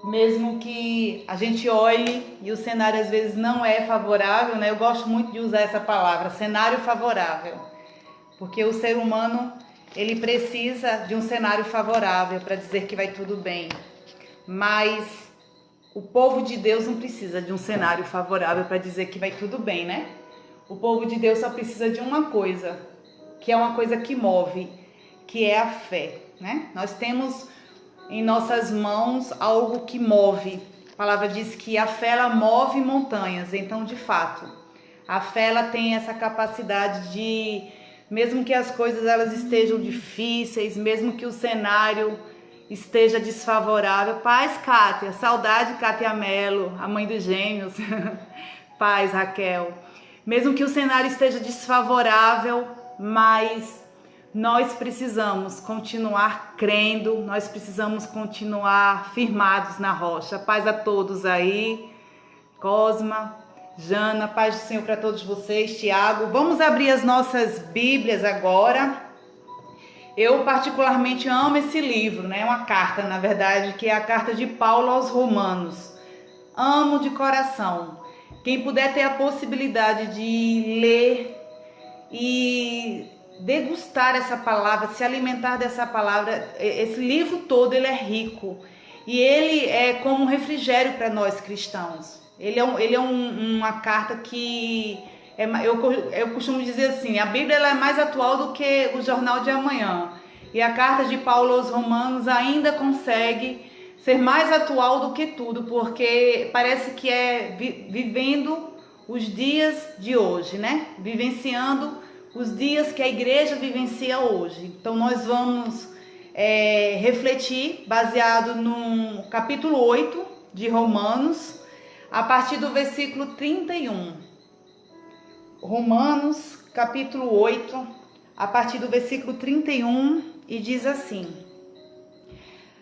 mesmo que a gente olhe e o cenário às vezes não é favorável, né? Eu gosto muito de usar essa palavra, cenário favorável, porque o ser humano, ele precisa de um cenário favorável para dizer que vai tudo bem, mas o povo de Deus não precisa de um cenário favorável para dizer que vai tudo bem, né? O povo de Deus só precisa de uma coisa, que é uma coisa que move, que é a fé, né? Nós temos em nossas mãos algo que move. A palavra diz que a fé, ela move montanhas. Então, de fato, a fé, ela tem essa capacidade de, mesmo que as coisas elas estejam difíceis, mesmo que o cenário esteja desfavorável. Paz, Kátia, saudade, Kátia Mello, a mãe dos gêmeos. Paz, Raquel. Mesmo que o cenário esteja desfavorável, mas nós precisamos continuar crendo, nós precisamos continuar firmados na rocha. Paz a todos aí, Cosma, Jana, paz do Senhor para todos vocês, Tiago. Vamos abrir as nossas Bíblias agora. Eu particularmente amo esse livro, né? É uma carta, na verdade, que é a carta de Paulo aos Romanos. Amo de coração. Quem puder ter a possibilidade de ler e degustar essa palavra, se alimentar dessa palavra, esse livro todo ele é rico e ele é como um refrigério para nós cristãos. Ele é uma carta que eu costumo dizer assim, a Bíblia ela é mais atual do que o jornal de amanhã, e a carta de Paulo aos Romanos ainda consegue ser mais atual do que tudo, porque parece que é vivendo os dias de hoje, né? Vivenciando os dias que a igreja vivencia hoje. Então nós vamos refletir baseado no capítulo 8 de Romanos, a partir do versículo 31. Romanos, capítulo 8, a partir do versículo 31, e diz assim: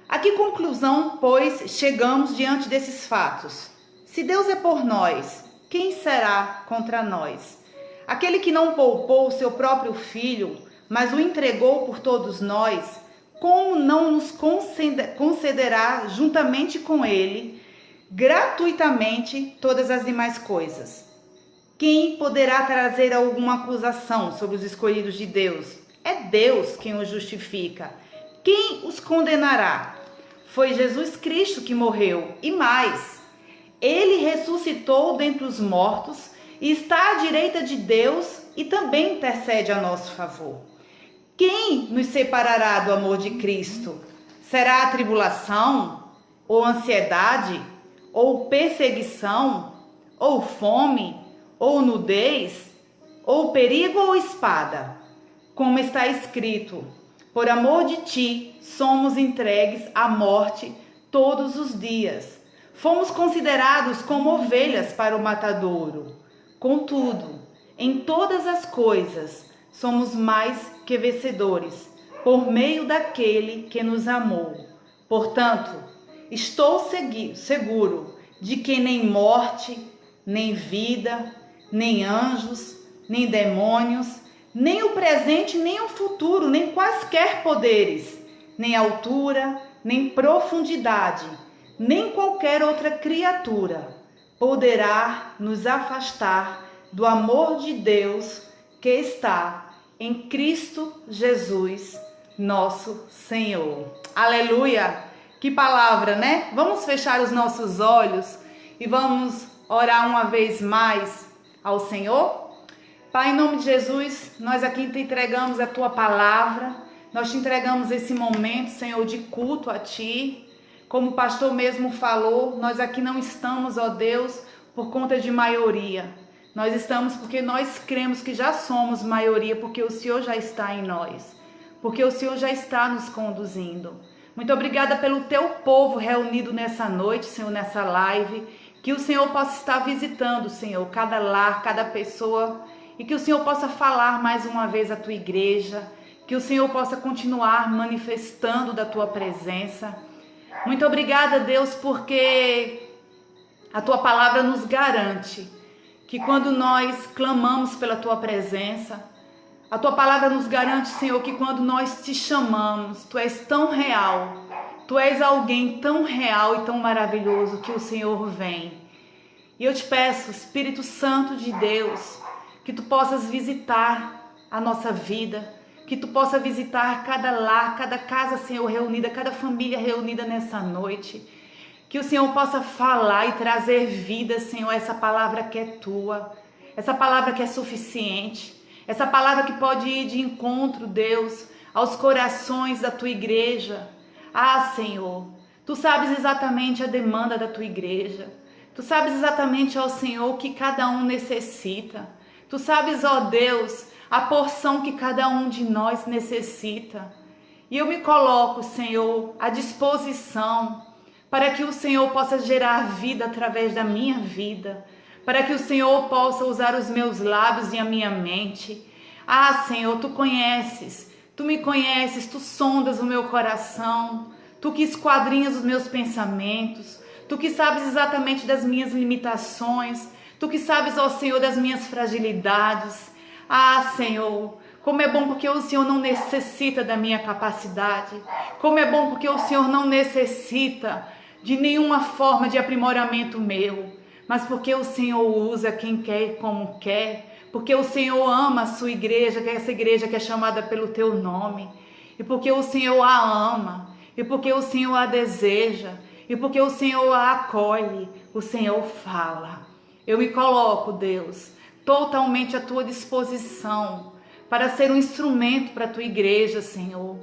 a que conclusão, pois, chegamos diante desses fatos? Se Deus é por nós, quem será contra nós? Aquele que não poupou o seu próprio filho, mas o entregou por todos nós, como não nos concederá juntamente com ele, gratuitamente, todas as demais coisas? Quem poderá trazer alguma acusação sobre os escolhidos de Deus? É Deus quem os justifica. Quem os condenará? Foi Jesus Cristo que morreu, e mais, ele ressuscitou dentre os mortos e está à direita de Deus e também intercede a nosso favor. Quem nos separará do amor de Cristo? Será a tribulação, ou ansiedade, ou perseguição, ou fome, ou nudez, ou perigo ou espada? Como está escrito: por amor de ti somos entregues à morte todos os dias. Fomos considerados como ovelhas para o matadouro. Contudo, em todas as coisas somos mais que vencedores, por meio daquele que nos amou. Portanto, estou seguro de que nem morte, nem vida, nem anjos, nem demônios, nem o presente, nem o futuro, nem quaisquer poderes, nem altura, nem profundidade, nem qualquer outra criatura poderá nos afastar do amor de Deus que está em Cristo Jesus, nosso Senhor. Aleluia! Que palavra, né? Vamos fechar os nossos olhos e vamos orar uma vez mais ao Senhor? Pai, em nome de Jesus, nós aqui te entregamos a tua palavra, nós te entregamos esse momento, Senhor, de culto a ti. Como o pastor mesmo falou, nós aqui não estamos, ó Deus, por conta de maioria. Nós estamos porque nós cremos que já somos maioria, porque o Senhor já está em nós, porque o Senhor já está nos conduzindo. Muito obrigada pelo teu povo reunido nessa noite, Senhor, nessa live. Que o Senhor possa estar visitando, Senhor, cada lar, cada pessoa, e que o Senhor possa falar mais uma vez à tua igreja, que o Senhor possa continuar manifestando da tua presença. Muito obrigada, Deus, porque a tua palavra nos garante que quando nós clamamos pela tua presença, a tua palavra nos garante, Senhor, que quando nós te chamamos, tu és tão real Tu és alguém tão real e tão maravilhoso que o Senhor vem. E eu te peço, Espírito Santo de Deus, que Tu possas visitar a nossa vida, que Tu possa visitar cada lar, cada casa, Senhor, reunida, cada família reunida nessa noite. Que o Senhor possa falar e trazer vida, Senhor, essa palavra que é Tua, essa palavra que é suficiente, essa palavra que pode ir de encontro, Deus, aos corações da Tua igreja. Ah, Senhor, Tu sabes exatamente a demanda da Tua igreja. Tu sabes exatamente, ó Senhor, o que cada um necessita. Tu sabes, ó Deus, a porção que cada um de nós necessita. E eu me coloco, Senhor, à disposição para que o Senhor possa gerar vida através da minha vida, para que o Senhor possa usar os meus lábios e a minha mente. Ah, Senhor, Tu conheces, Tu me conheces, Tu sondas o meu coração, Tu que esquadrinhas os meus pensamentos, Tu que sabes exatamente das minhas limitações, Tu que sabes, ó Senhor, das minhas fragilidades. Ah, Senhor, como é bom porque o Senhor não necessita da minha capacidade. Como é bom porque o Senhor não necessita de nenhuma forma de aprimoramento meu, mas porque o Senhor usa quem quer e como quer, porque o Senhor ama a sua igreja, que é essa igreja que é chamada pelo Teu nome, e porque o Senhor a ama, e porque o Senhor a deseja, e porque o Senhor a acolhe, o Senhor fala. Eu me coloco, Deus, totalmente à Tua disposição para ser um instrumento para a Tua igreja, Senhor.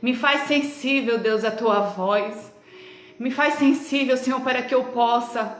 Me faz sensível, Deus, à Tua voz. Me faz sensível, Senhor, para que eu possa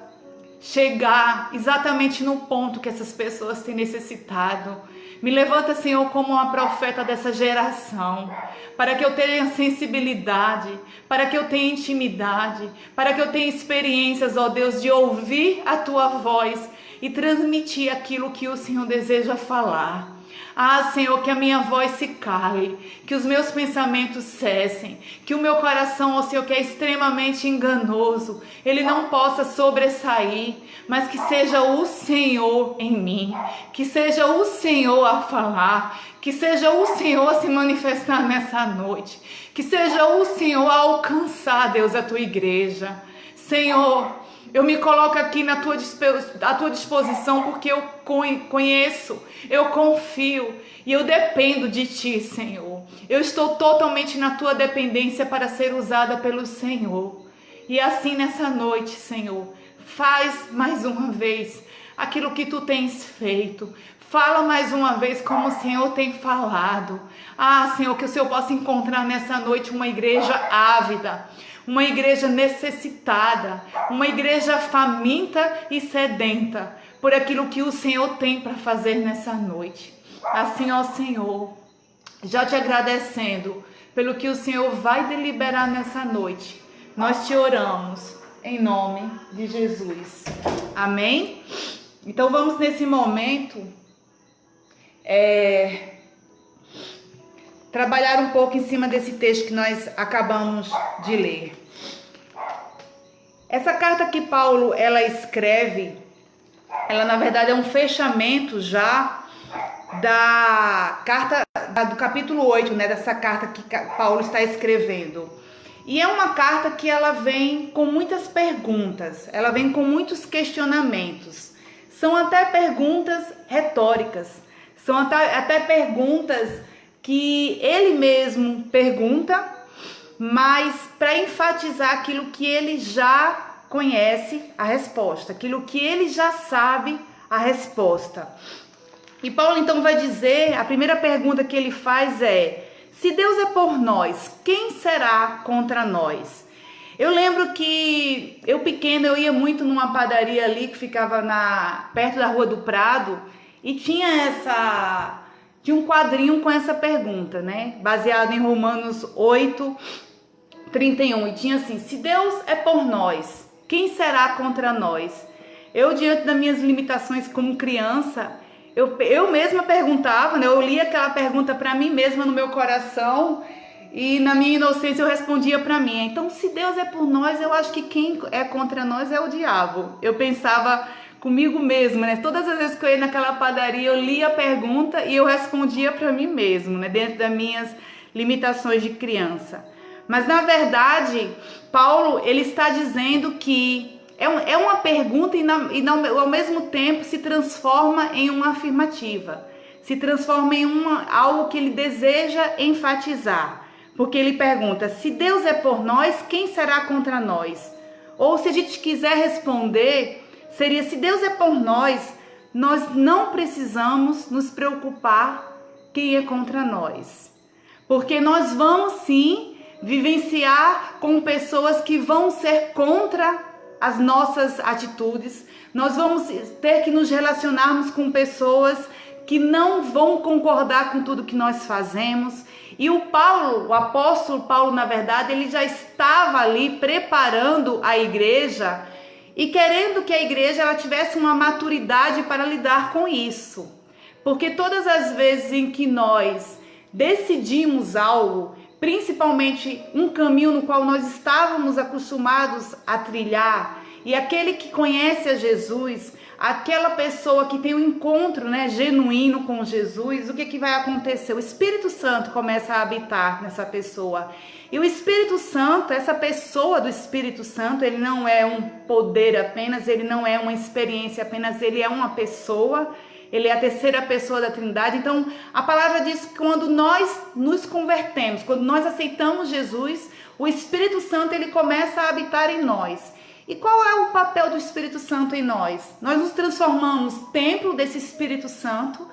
chegar exatamente no ponto que essas pessoas têm necessitado. Me levanta, Senhor, como uma profeta dessa geração, para que eu tenha sensibilidade, para que eu tenha intimidade, para que eu tenha experiências, ó Deus, de ouvir a Tua voz e transmitir aquilo que o Senhor deseja falar. Ah, Senhor, que a minha voz se cale, que os meus pensamentos cessem, que o meu coração, ó Senhor, que é extremamente enganoso, ele não possa sobressair, mas que seja o Senhor em mim, que seja o Senhor a falar, que seja o Senhor a se manifestar nessa noite, que seja o Senhor a alcançar, Deus, a Tua igreja. Senhor, eu me coloco aqui à tua disposição porque eu conheço, eu confio e eu dependo de Ti, Senhor. Eu estou totalmente na Tua dependência para ser usada pelo Senhor. E assim nessa noite, Senhor, faz mais uma vez aquilo que Tu tens feito. Fala mais uma vez como o Senhor tem falado. Ah, Senhor, que o Senhor possa encontrar nessa noite uma igreja ávida, uma igreja necessitada, uma igreja faminta e sedenta por aquilo que o Senhor tem para fazer nessa noite. Assim, ó Senhor, já Te agradecendo pelo que o Senhor vai deliberar nessa noite, nós Te oramos em nome de Jesus. Amém? Então vamos nesse momento trabalhar um pouco em cima desse texto que nós acabamos de ler. Essa carta que Paulo ela escreve, ela na verdade é um fechamento já da carta do capítulo 8, né, dessa carta que Paulo está escrevendo. E é uma carta que ela vem com muitas perguntas, ela vem com muitos questionamentos. São até perguntas retóricas, são até perguntas que ele mesmo pergunta, mas para enfatizar aquilo que ele já conhece a resposta, aquilo que ele já sabe a resposta. E Paulo então vai dizer, a primeira pergunta que ele faz é: se Deus é por nós, quem será contra nós? Eu lembro que eu pequena, eu ia muito numa padaria ali que ficava perto da Rua do Prado e tinha um quadrinho com essa pergunta, né? Baseado em Romanos 8:31. E tinha assim: se Deus é por nós, quem será contra nós? Eu, diante das minhas limitações como criança, eu mesma perguntava, né? Eu lia aquela pergunta para mim mesma no meu coração e na minha inocência eu respondia para mim. Então, se Deus é por nós, eu acho que quem é contra nós é o diabo. Eu pensava comigo mesma, né? Todas as vezes que eu ia naquela padaria, eu lia a pergunta e eu respondia para mim mesmo, né? Dentro das minhas limitações de criança. Mas na verdade, Paulo ele está dizendo que é uma pergunta e ao mesmo tempo se transforma em uma afirmativa. Se transforma em algo que ele deseja enfatizar. Porque ele pergunta, se Deus é por nós, quem será contra nós? Ou se a gente quiser responder, seria, se Deus é por nós, nós não precisamos nos preocupar quem é contra nós. Porque nós vamos sim vivenciar com pessoas que vão ser contra as nossas atitudes. Nós vamos ter que nos relacionarmos com pessoas que não vão concordar com tudo que nós fazemos. E o apóstolo Paulo, na verdade, ele já estava ali preparando a igreja e querendo que a igreja ela tivesse uma maturidade para lidar com isso. Porque todas as vezes em que nós decidimos algo, principalmente um caminho no qual nós estávamos acostumados a trilhar, e aquele que conhece a Jesus, aquela pessoa que tem um encontro, genuíno com Jesus, o que vai acontecer? O Espírito Santo começa a habitar nessa pessoa. E o Espírito Santo, essa pessoa do Espírito Santo, ele não é um poder apenas, ele não é uma experiência apenas, ele é uma pessoa. Ele é a terceira pessoa da Trindade. Então, a palavra diz que quando nós nos convertemos, quando nós aceitamos Jesus, o Espírito Santo ele começa a habitar em nós. E qual é o papel do Espírito Santo em nós? Nós nos transformamos templo desse Espírito Santo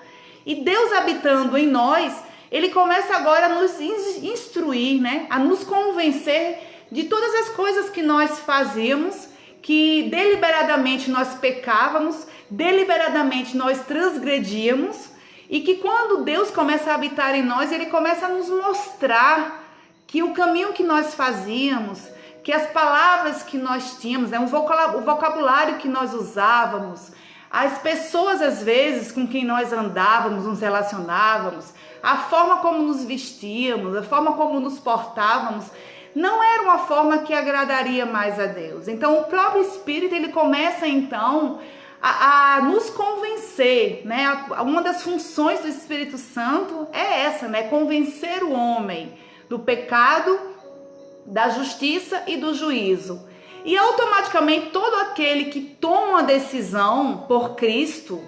e Deus habitando em nós, ele começa agora a nos instruir, a nos convencer de todas as coisas que nós fazíamos, que deliberadamente nós pecávamos, deliberadamente nós transgredíamos, e que quando Deus começa a habitar em nós, ele começa a nos mostrar que o caminho que nós fazíamos, que as palavras que nós tínhamos, o vocabulário que nós usávamos, as pessoas às vezes com quem nós andávamos, nos relacionávamos, a forma como nos vestíamos, a forma como nos portávamos, não era uma forma que agradaria mais a Deus. Então o próprio Espírito ele começa então a nos convencer, Uma das funções do Espírito Santo é essa, convencer o homem do pecado, da justiça e do juízo. E automaticamente todo aquele que toma uma decisão por Cristo,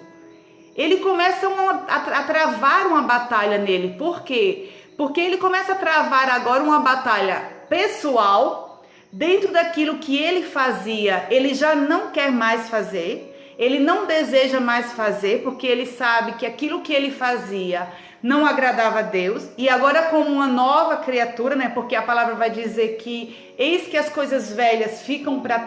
ele começa a travar uma batalha nele. Por quê? Porque ele começa a travar agora uma batalha pessoal, dentro daquilo que ele fazia, ele já não quer mais fazer. Ele não deseja mais fazer, porque ele sabe que aquilo que ele fazia não agradava a Deus. E agora como uma nova criatura, porque a palavra vai dizer que eis que as coisas velhas ficaram para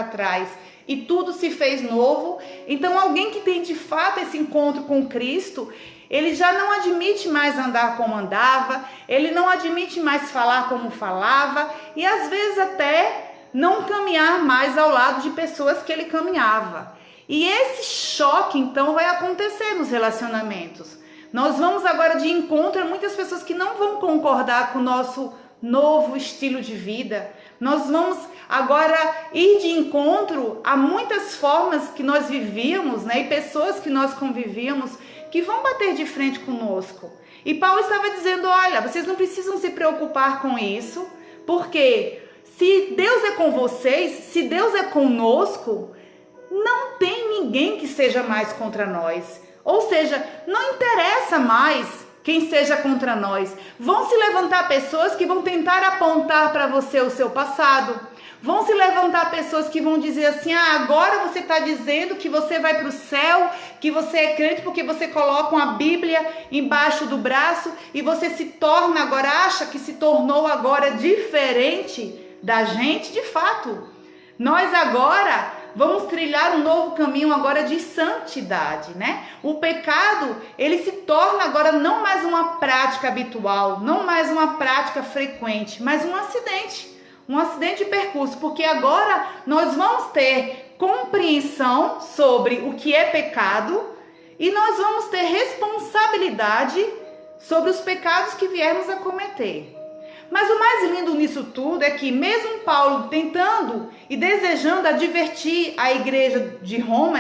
trás e tudo se fez novo. Então alguém que tem de fato esse encontro com Cristo, ele já não admite mais andar como andava, ele não admite mais falar como falava e às vezes até não caminhar mais ao lado de pessoas que ele caminhava. E esse choque, então, vai acontecer nos relacionamentos. Nós vamos agora de encontro a muitas pessoas que não vão concordar com o nosso novo estilo de vida. Nós vamos agora ir de encontro a muitas formas que nós vivíamos, e pessoas que nós convivíamos, que vão bater de frente conosco. E Paulo estava dizendo, olha, vocês não precisam se preocupar com isso, porque se Deus é com vocês, se Deus é conosco, não tem ninguém que seja mais contra nós. Ou seja, não interessa mais quem seja contra nós. Vão se levantar pessoas que vão tentar apontar para você o seu passado. Vão se levantar pessoas que vão dizer assim, agora você está dizendo que você vai para o céu, que você é crente porque você coloca uma Bíblia embaixo do braço e você se torna agora, acha que se tornou agora diferente da gente. De fato, nós agora vamos trilhar um novo caminho agora de santidade, O pecado, ele se torna agora não mais uma prática habitual, não mais uma prática frequente, mas um acidente de percurso, porque agora nós vamos ter compreensão sobre o que é pecado e nós vamos ter responsabilidade sobre os pecados que viermos a cometer. Mas o mais lindo nisso tudo é que mesmo Paulo tentando e desejando advertir a igreja de Roma,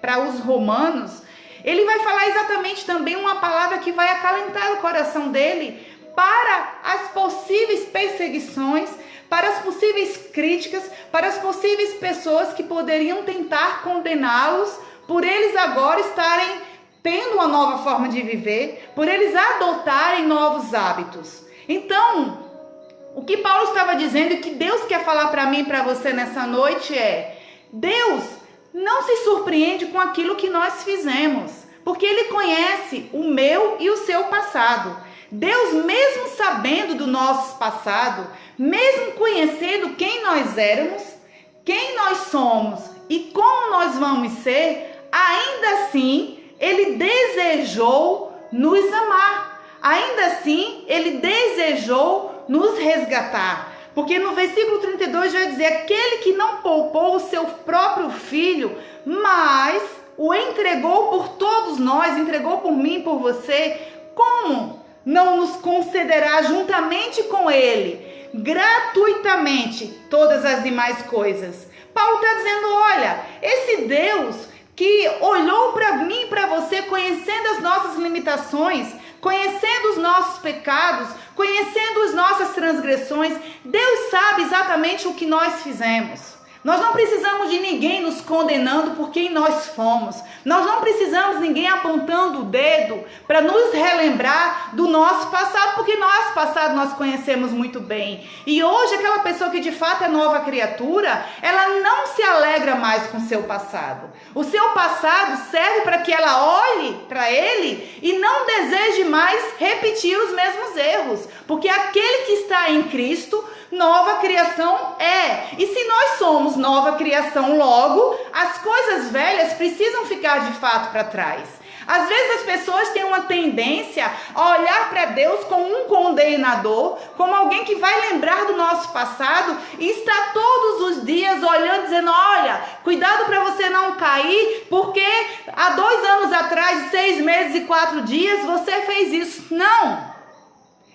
para os romanos, ele vai falar exatamente também uma palavra que vai acalentar o coração dele para as possíveis perseguições, para as possíveis críticas, para as possíveis pessoas que poderiam tentar condená-los por eles agora estarem tendo uma nova forma de viver, por eles adotarem novos hábitos. Então, o que Paulo estava dizendo e que Deus quer falar para mim e para você nessa noite é: Deus não se surpreende com aquilo que nós fizemos, porque Ele conhece o meu e o seu passado. Deus, mesmo sabendo do nosso passado, mesmo conhecendo quem nós éramos, quem nós somos e como nós vamos ser, ainda assim, Ele desejou nos amar. Ainda assim, Ele desejou nos resgatar. Porque no versículo 32 vai dizer: aquele que não poupou o seu próprio filho, mas o entregou por todos nós, entregou por mim e por você, como não nos concederá juntamente com ele, gratuitamente, todas as demais coisas? Paulo está dizendo: olha, esse Deus que olhou para mim e para você, conhecendo as nossas limitações, conhecendo os nossos pecados, conhecendo as nossas transgressões, Deus sabe exatamente o que nós fizemos. Nós não precisamos de ninguém nos condenando por quem nós fomos. Nós não precisamos de ninguém apontando o dedo para nos relembrar do nosso passado, porque nosso passado nós conhecemos muito bem. E hoje aquela pessoa que de fato é nova criatura, ela não se alegra mais com o seu passado. O seu passado serve para que ela olhe para ele e não deseje mais repetir os mesmos erros, porque aquele que está em Cristo, nova criação é. E se nós somos nova criação, logo, as coisas velhas precisam ficar de fato para trás. Às vezes as pessoas têm uma tendência a olhar para Deus como um condenador, como alguém que vai lembrar do nosso passado e está todos os dias olhando, dizendo: olha, cuidado para você não cair, porque há 2 anos atrás, 6 meses e 4 dias, você fez isso. Não!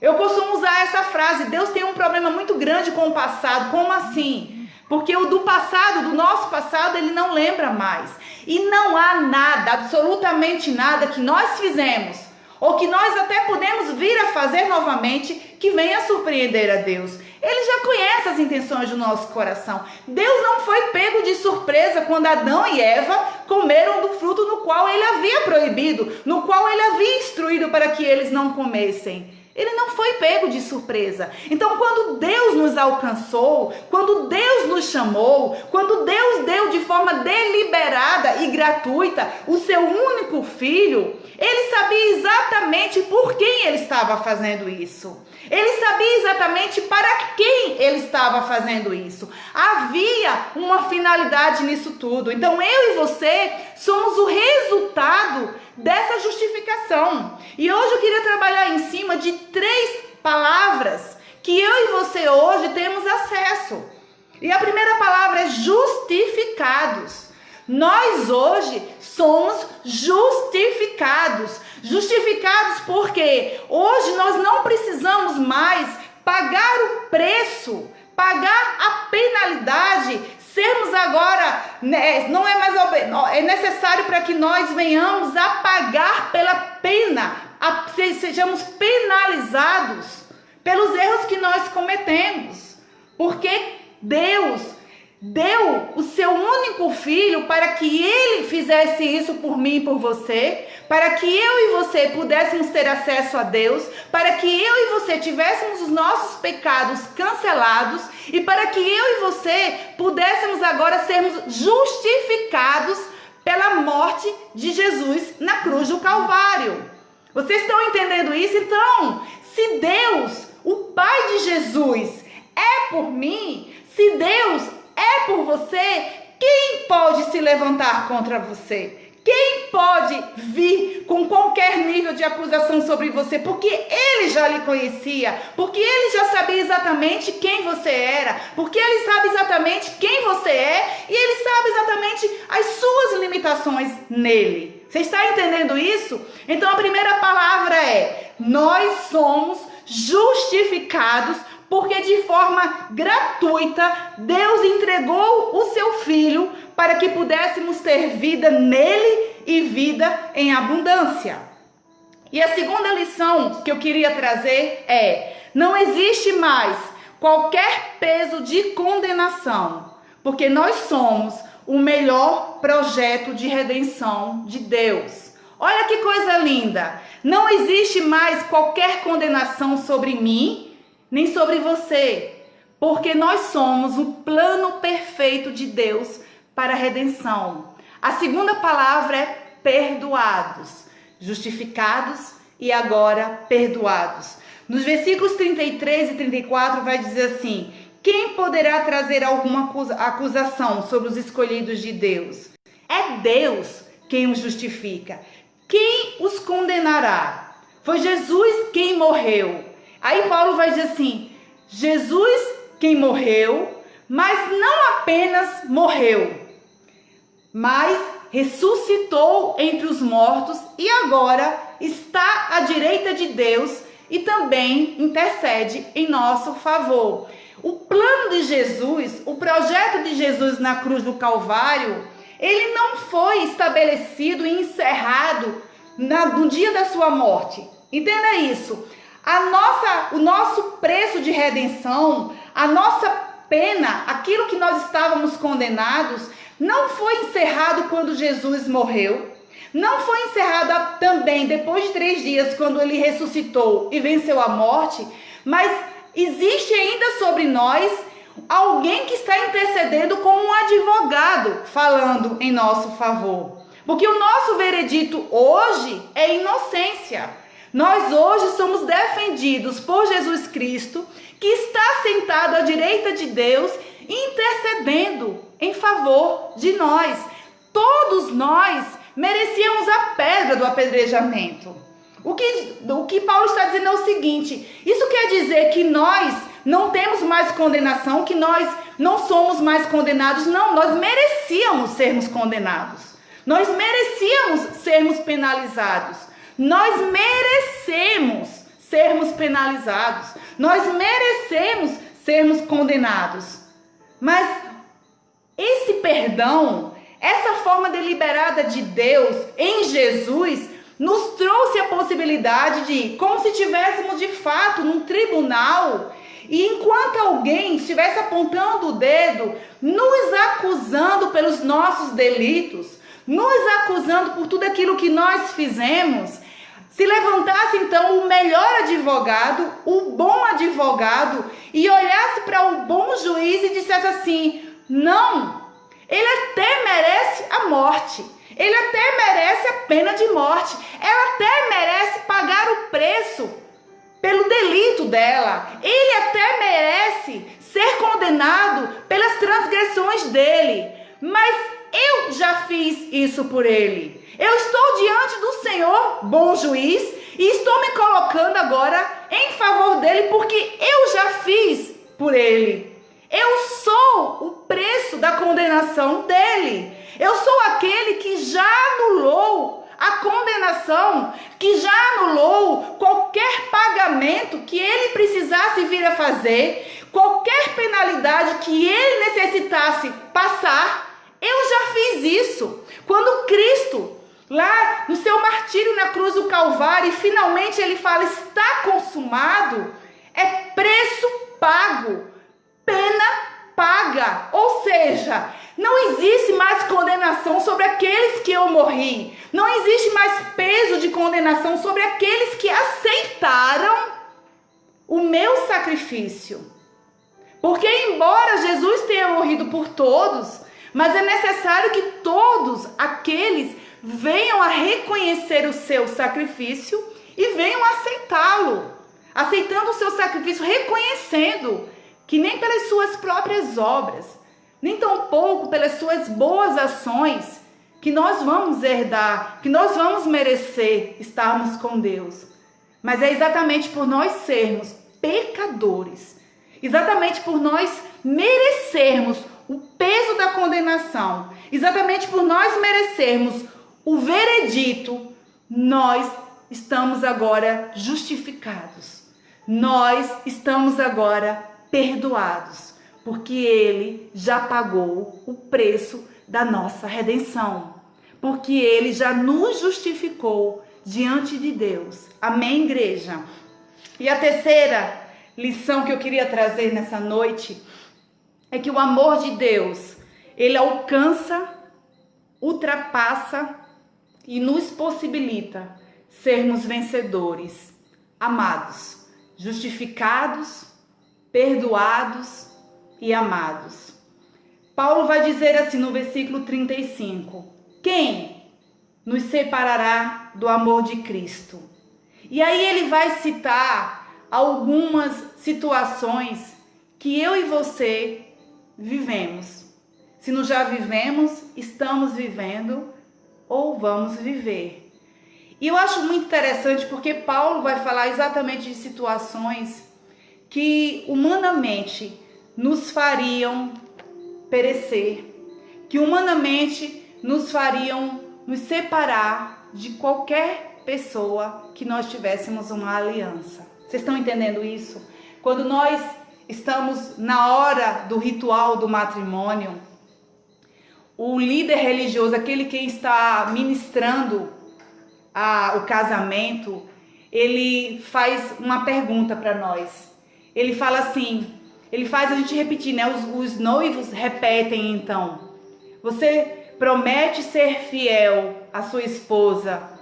Eu costumo usar essa frase: Deus tem um problema muito grande com o passado. Como assim? Porque o do passado, do nosso passado, Ele não lembra mais. E não há nada, absolutamente nada que nós fizemos, ou que nós até podemos vir a fazer novamente, que venha surpreender a Deus. Ele já conhece as intenções do nosso coração. Deus não foi pego de surpresa quando Adão e Eva comeram do fruto no qual Ele havia proibido, no qual Ele havia instruído para que eles não comessem. Ele não foi pego de surpresa. Então, quando Deus nos alcançou, quando Deus nos chamou, quando Deus deu de forma deliberada e gratuita o seu único filho, Ele sabia exatamente por quem Ele estava fazendo isso. Ele sabia exatamente para quem Ele estava fazendo isso. Havia uma finalidade nisso tudo. Então, eu e você somos o resultado dessa justificação. E hoje eu queria trabalhar em cima de 3 palavras que eu e você hoje temos acesso. E a primeira palavra é justificados. Nós hoje somos justificados. Justificados porque hoje nós não precisamos mais pagar o preço, pagar a penalidade, sermos agora, não é mais, é necessário para que nós venhamos a pagar pela pena, sejamos penalizados pelos erros que nós cometemos, porque Deus deu o seu único filho para que Ele fizesse isso por mim e por você, para que eu e você pudéssemos ter acesso a Deus, para que eu e você tivéssemos os nossos pecados cancelados e para que eu e você pudéssemos agora sermos justificados pela morte de Jesus na cruz do Calvário. Vocês estão entendendo isso? Então, se Deus, o Pai de Jesus, é por mim, se Deus é por você, quem pode se levantar contra você? Quem pode vir com qualquer nível de acusação sobre você? Porque Ele já lhe conhecia, porque Ele já sabia exatamente quem você era, porque Ele sabe exatamente quem você é e Ele sabe exatamente as suas limitações nele. Você está entendendo isso? Então a primeira palavra é: nós somos justificados porque de forma gratuita Deus entregou o seu Filho para que pudéssemos ter vida nele e vida em abundância. E a segunda lição que eu queria trazer é: não existe mais qualquer peso de condenação, porque nós somos o melhor projeto de redenção de Deus. Olha que coisa linda! Não existe mais qualquer condenação sobre mim, nem sobre você, porque nós somos o plano perfeito de Deus para a redenção. A segunda palavra é perdoados, justificados e agora perdoados. Nos versículos 33 e 34 vai dizer assim: quem poderá trazer alguma acusação sobre os escolhidos de Deus? É Deus quem os justifica. Quem os condenará? Foi Jesus quem morreu. Aí Paulo vai dizer assim: Jesus quem morreu, mas não apenas morreu, mas ressuscitou entre os mortos e agora está à direita de Deus e também intercede em nosso favor. O plano de Jesus, o projeto de Jesus na cruz do Calvário, ele não foi estabelecido e encerrado no dia da sua morte. Entenda isso. O nosso preço de redenção, a nossa pena, aquilo que nós estávamos condenados, não foi encerrado quando Jesus morreu. Não foi encerrado também depois de 3 dias, quando ele ressuscitou e venceu a morte. Mas existe ainda sobre nós alguém que está intercedendo como um advogado, falando em nosso favor. Porque o nosso veredito hoje é inocência. Nós hoje somos defendidos por Jesus Cristo, que está sentado à direita de Deus, intercedendo em favor de nós. Todos nós merecíamos a pedra do apedrejamento. O que Paulo está dizendo é o seguinte: isso quer dizer que nós não temos mais condenação, que nós não somos mais condenados. Não, nós merecíamos sermos condenados. Nós merecíamos sermos penalizados. Nós merecemos sermos penalizados. Nós merecemos sermos condenados. Mas esse perdão, essa forma deliberada de Deus em Jesus, nos trouxe a possibilidade de, como se estivéssemos de fato num tribunal, e enquanto alguém estivesse apontando o dedo, nos acusando pelos nossos delitos, nos acusando por tudo aquilo que nós fizemos, se levantasse então o melhor advogado, o bom advogado, e olhasse para o bom juiz e dissesse assim: não, ele até merece a morte, ele até merece a pena de morte, ela até merece pagar o preço pelo delito dela, ele até merece ser condenado pelas transgressões dele, mas eu já fiz isso por ele. Eu estou diante do Senhor, bom juiz, e estou me colocando agora em favor dele, porque eu já fiz por ele. Eu sou o preço da condenação dele. Eu sou aquele que já anulou a condenação, que já anulou qualquer pagamento que ele precisasse vir a fazer, qualquer penalidade que ele necessitasse passar. Eu já fiz isso. Quando Cristo, lá no seu martírio na cruz do Calvário, finalmente ele fala: está consumado, é preço pago, pena paga. Ou seja, não existe mais condenação sobre aqueles que eu morri. Não existe mais peso de condenação sobre aqueles que aceitaram o meu sacrifício. Porque embora Jesus tenha morrido por todos, mas é necessário que todos aqueles venham a reconhecer o seu sacrifício e venham a aceitá-lo. Aceitando o seu sacrifício, reconhecendo que nem pelas suas próprias obras, nem tampouco pelas suas boas ações, que nós vamos herdar, que nós vamos merecer estarmos com Deus. Mas é exatamente por nós sermos pecadores, exatamente por nós merecermos o peso da condenação, exatamente por nós merecermos o veredito, nós estamos agora justificados. Nós estamos agora perdoados, porque Ele já pagou o preço da nossa redenção, porque Ele já nos justificou diante de Deus. Amém, igreja? E a terceira lição que eu queria trazer nessa noite é que o amor de Deus, ele alcança, ultrapassa e nos possibilita sermos vencedores, amados, justificados, perdoados e amados. Paulo vai dizer assim no versículo 35: quem nos separará do amor de Cristo? E aí ele vai citar algumas situações que eu e você vivemos. Se não já vivemos, estamos vivendo ou vamos viver. E eu acho muito interessante porque Paulo vai falar exatamente de situações que humanamente nos fariam perecer, que humanamente nos fariam nos separar de qualquer pessoa que nós tivéssemos uma aliança. Vocês estão entendendo isso? Quando nós estamos na hora do ritual do matrimônio, o líder religioso, aquele que está ministrando o casamento, ele faz uma pergunta para nós. Ele fala assim, ele faz a gente repetir, né? Os noivos repetem então: você promete ser fiel à sua esposa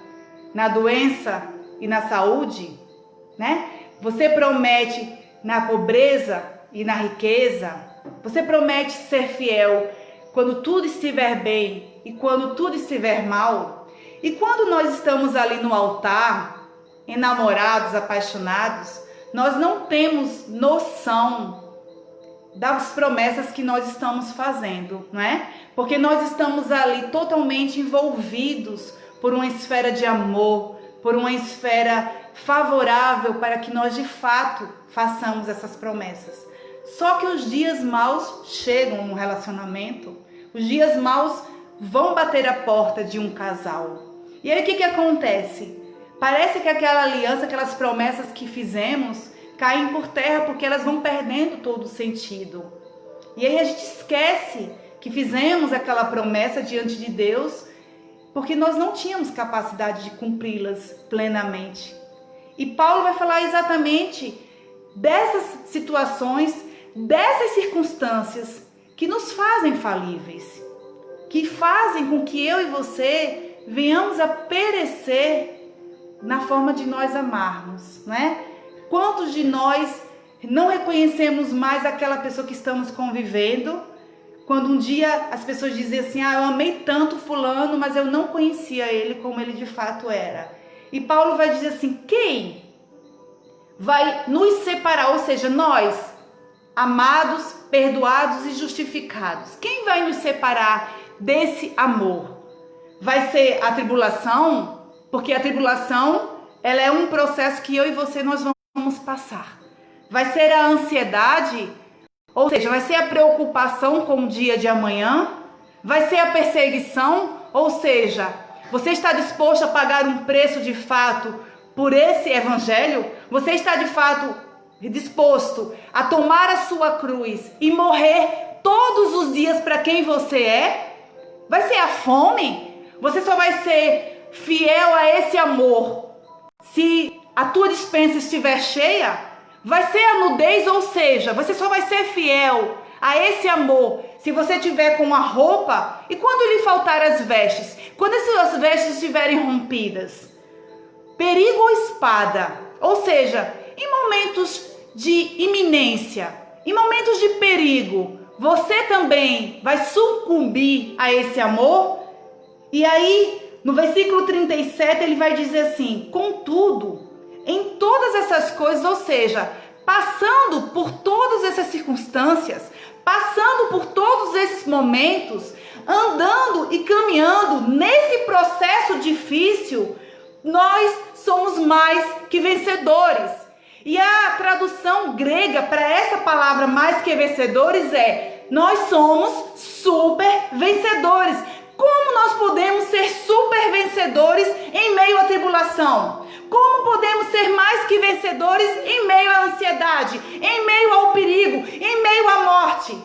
na doença e na saúde, né? Você promete na pobreza e na riqueza? Você promete ser fiel quando tudo estiver bem e quando tudo estiver mal? E quando nós estamos ali no altar, enamorados, apaixonados, nós não temos noção das promessas que nós estamos fazendo, não é? Porque nós estamos ali totalmente envolvidos por uma esfera de amor, por uma esfera favorável para que nós de fato façamos essas promessas. Só que os dias maus chegam no relacionamento, os dias maus vão bater a porta de um casal. E aí o que acontece? Parece que aquela aliança, aquelas promessas que fizemos caem por terra porque elas vão perdendo todo o sentido. E aí a gente esquece que fizemos aquela promessa diante de Deus porque nós não tínhamos capacidade de cumpri-las plenamente. E Paulo vai falar exatamente dessas situações, dessas circunstâncias que nos fazem falíveis, que fazem com que eu e você venhamos a perecer na forma de nós amarmos, né? Quantos de nós não reconhecemos mais aquela pessoa que estamos convivendo, quando um dia as pessoas dizem assim: eu amei tanto fulano, mas eu não conhecia ele como ele de fato era. E Paulo vai dizer assim: quem vai nos separar? Ou seja, nós, amados, perdoados e justificados, quem vai nos separar desse amor? Vai ser a tribulação? Porque a tribulação, ela é um processo que eu e você nós vamos passar. Vai ser a ansiedade, ou seja, vai ser a preocupação com o dia de amanhã. Vai ser a perseguição, ou seja, você está disposto a pagar um preço de fato por esse evangelho? Você está de fato disposto a tomar a sua cruz e morrer todos os dias para quem você é? Vai ser a fome? Você só vai ser fiel a esse amor se a tua despensa estiver cheia? Vai ser a nudez, ou seja, você só vai ser fiel a esse amor se você tiver com a roupa e quando lhe faltar as vestes, quando as vestes estiverem rompidas. Perigo ou espada, ou seja, em momentos de iminência, em momentos de perigo, você também vai sucumbir a esse amor? E aí, no versículo 37, ele vai dizer assim: contudo, em todas essas coisas, ou seja, passando por todas essas circunstâncias, passando por todos esses momentos, andando e caminhando nesse processo difícil, nós somos mais que vencedores. E a tradução grega para essa palavra mais que vencedores é: nós somos super vencedores. Como nós podemos ser super vencedores em meio à tribulação? Como podemos ser mais que vencedores em meio à ansiedade, em meio ao perigo, em meio à morte?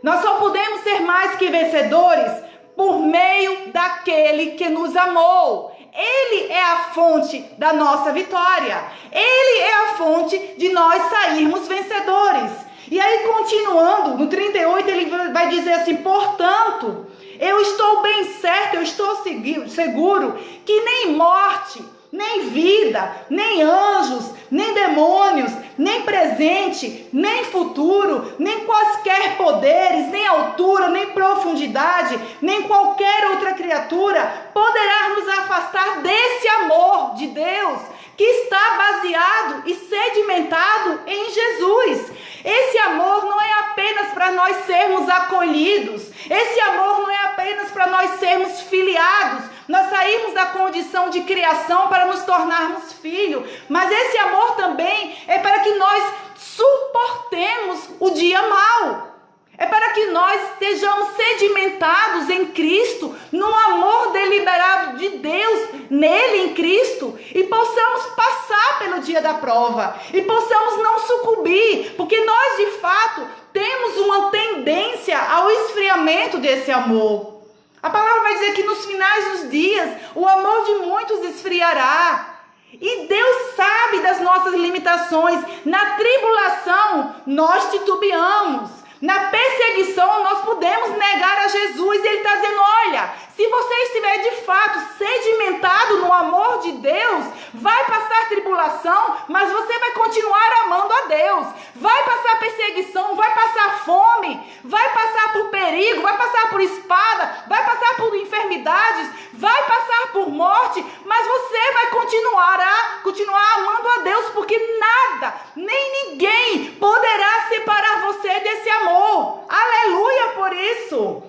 Nós só podemos ser mais que vencedores por meio daquele que nos amou. Ele é a fonte da nossa vitória. Ele é a fonte de nós sairmos vencedores. E aí, continuando, no 38, ele vai dizer assim: portanto, eu estou bem certo, eu estou seguro que nem morte, nem vida, nem anjos, nem demônios, nem presente, nem futuro, nem quaisquer poderes, nem altura, nem profundidade, nem qualquer outra criatura poderá nos afastar desse amor de Deus que está baseado e sedimentado em Jesus. Esse amor não é apenas para nós sermos acolhidos, esse amor não é apenas para nós sermos filiados, nós saímos da condição de criação para nos tornarmos filhos, mas esse amor também é para que nós suportemos o dia mau. É para que nós estejamos sedimentados em Cristo, no amor deliberado de Deus, nele, em Cristo, e possamos passar pelo dia da prova, e possamos não sucumbir, porque nós, de fato, temos uma tendência ao esfriamento desse amor. A palavra vai dizer que nos finais dos dias, o amor de muitos esfriará. E Deus sabe das nossas limitações. Na tribulação, nós titubeamos. Na perseguição, nós podemos negar a Jesus. E Ele está dizendo: olha, se você estiver de fato sedimentado no amor de Deus, vai passar tribulação, mas você vai continuar amando a Deus. Vai passar perseguição, vai passar fome, vai passar por perigo, vai passar por espada, vai passar por enfermidades, vai passar por morte, mas você vai continuar amando a Deus, porque nada, nem ninguém poderá separar você desse amor. Aleluia por isso.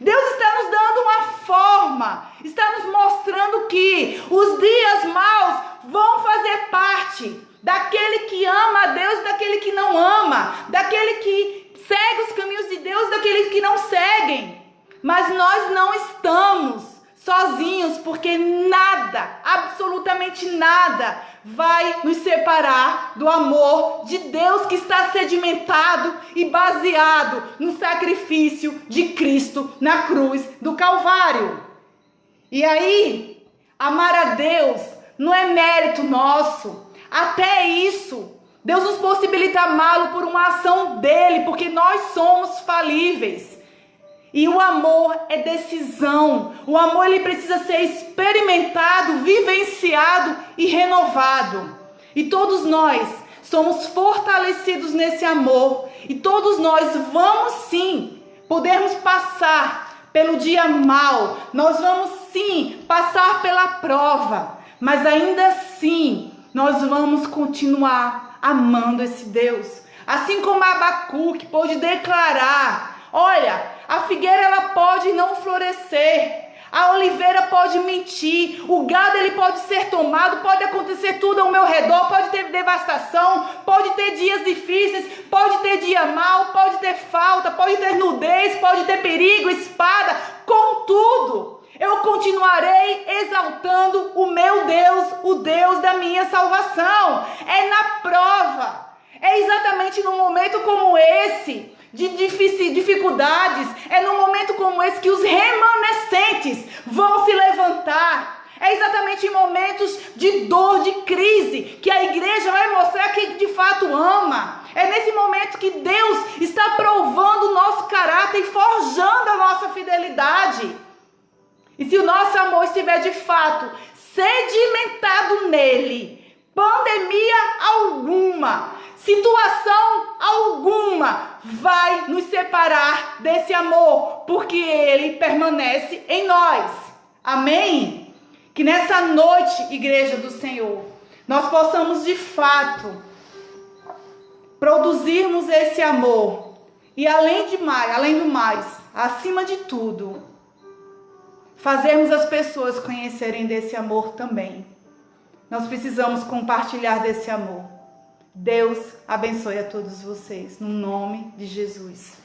Deus está nos dando uma forma, está nos mostrando que os dias maus vão fazer parte daquele que ama a Deus e daquele que não ama, daquele que segue os caminhos de Deus e daqueles que não seguem. Mas nós não estamos sozinhos, porque nada, absolutamente nada, vai nos separar do amor de Deus que está sedimentado e baseado no sacrifício de Cristo na cruz do Calvário. E aí, amar a Deus não é mérito nosso. Até isso, Deus nos possibilita amá-lo por uma ação dele, porque nós somos falíveis. E o amor é decisão. O amor, ele precisa ser experimentado, vivenciado e renovado. E todos nós somos fortalecidos nesse amor. E todos nós vamos sim podermos passar pelo dia mau. Nós vamos sim passar pela prova. Mas ainda assim, nós vamos continuar amando esse Deus. Assim como Abacuque pôde declarar: olha, a figueira ela pode não florescer, a oliveira pode mentir, o gado ele pode ser tomado, pode acontecer tudo ao meu redor, pode ter devastação, pode ter dias difíceis, pode ter dia mau, pode ter falta, pode ter nudez, pode ter perigo, espada. Contudo, eu continuarei exaltando o meu Deus, o Deus da minha salvação. É na prova, é exatamente num momento como esse, de dificuldades, é num momento como esse que os remanescentes vão se levantar. É exatamente em momentos de dor, de crise, que a igreja vai mostrar que de fato ama. É nesse momento que Deus está provando o nosso caráter e forjando a nossa fidelidade. E se o nosso amor estiver de fato sedimentado nele, pandemia alguma, situação alguma vai nos separar desse amor, porque ele permanece em nós. Amém? Que nessa noite, igreja do Senhor, nós possamos de fato produzirmos esse amor e além do mais, acima de tudo, fazermos as pessoas conhecerem desse amor também. Nós precisamos compartilhar desse amor. Deus abençoe a todos vocês, no nome de Jesus.